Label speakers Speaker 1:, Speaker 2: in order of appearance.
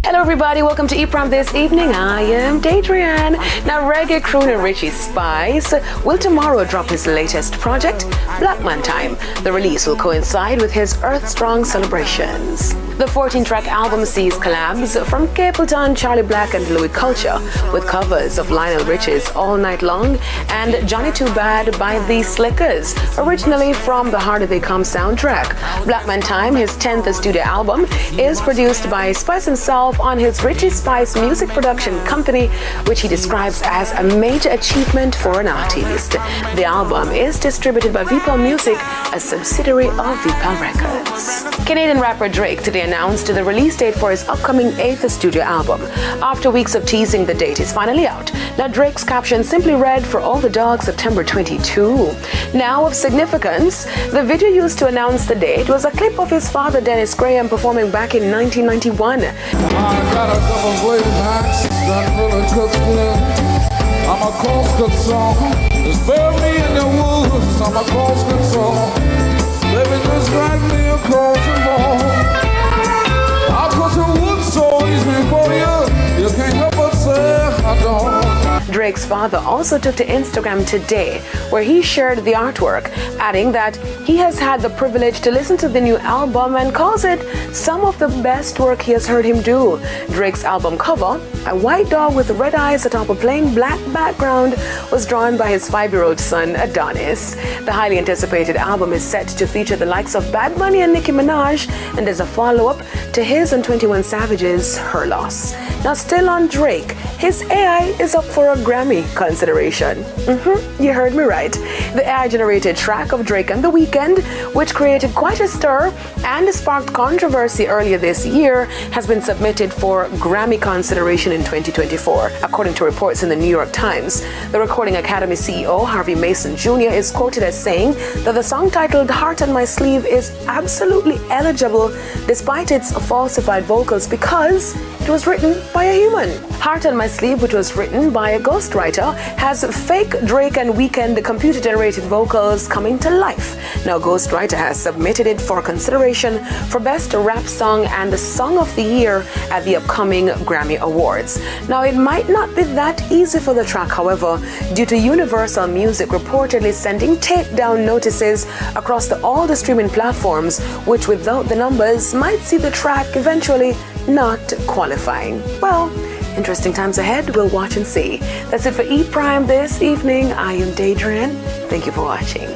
Speaker 1: Hello everybody, welcome to E-Prom this evening. I am Adrian. Now reggae crooner Richie Spice will tomorrow drop his latest project, Black Man Time. The release will coincide with his Earth Strong celebrations. The 14-track album sees collabs from Capleton, Charlie Black and Louis Culture, with covers of Lionel Richie's All Night Long and Johnny Too Bad by The Slickers, originally from the Harder They Come soundtrack. Black Man Time, his 10th studio album, is produced by Spice himself on his Richie Spice music production company, which he describes as a major achievement for an artist. The album is distributed by VPAL Music, a subsidiary of VPAL Records. Canadian rapper Drake today announced the release date for his upcoming 8th studio album. After weeks of teasing, the date is finally out. Now Drake's caption simply read, "For all the dogs, September 22. Now of significance, the video used to announce the date was a clip of his father Dennis Graham performing back in 1991.
Speaker 2: I got a couple of flavor packs that really cooks good. I'm a coast good song. Just bury me in the woods. I'm a coast good song. Baby, just drag me across the wall. I'll put some wood stories before you. You can't help but say I don't.
Speaker 1: Drake's father also took to Instagram today, where he shared the artwork, adding that he has had the privilege to listen to the new album and calls it some of the best work he has heard him do. Drake's album cover, a white dog with red eyes atop a plain black background, was drawn by his 5-year-old son Adonis. The highly anticipated album is set to feature the likes of Bad Bunny and Nicki Minaj, and is a follow-up to his and 21 Savage's Her Loss. Now still on Drake, his AI is up for a Grammy consideration. You heard me right. The AI-generated track of Drake and The Weeknd, which created quite a stir and sparked controversy earlier this year, has been submitted for Grammy consideration in 2024, according to reports in the New York Times. The Recording Academy CEO, Harvey Mason Jr., is quoted as saying that the song titled Heart on My Sleeve is absolutely eligible despite its falsified vocals because it was written by a human. Heart on My Sleeve, which was written by a ghostwriter, has fake Drake and Weeknd computer-generated vocals coming to life. Now, Ghostwriter has submitted it for consideration for Best Rap Song and the Song of the Year at the upcoming Grammy Awards. Now, it might not be that easy for the track, however, due to Universal Music reportedly sending takedown notices across all the streaming platforms, which without the numbers might see the track eventually not qualifying. Well, interesting times ahead. We'll watch and see. That's it for E-Prime this evening. I am Adrian. Thank you for watching.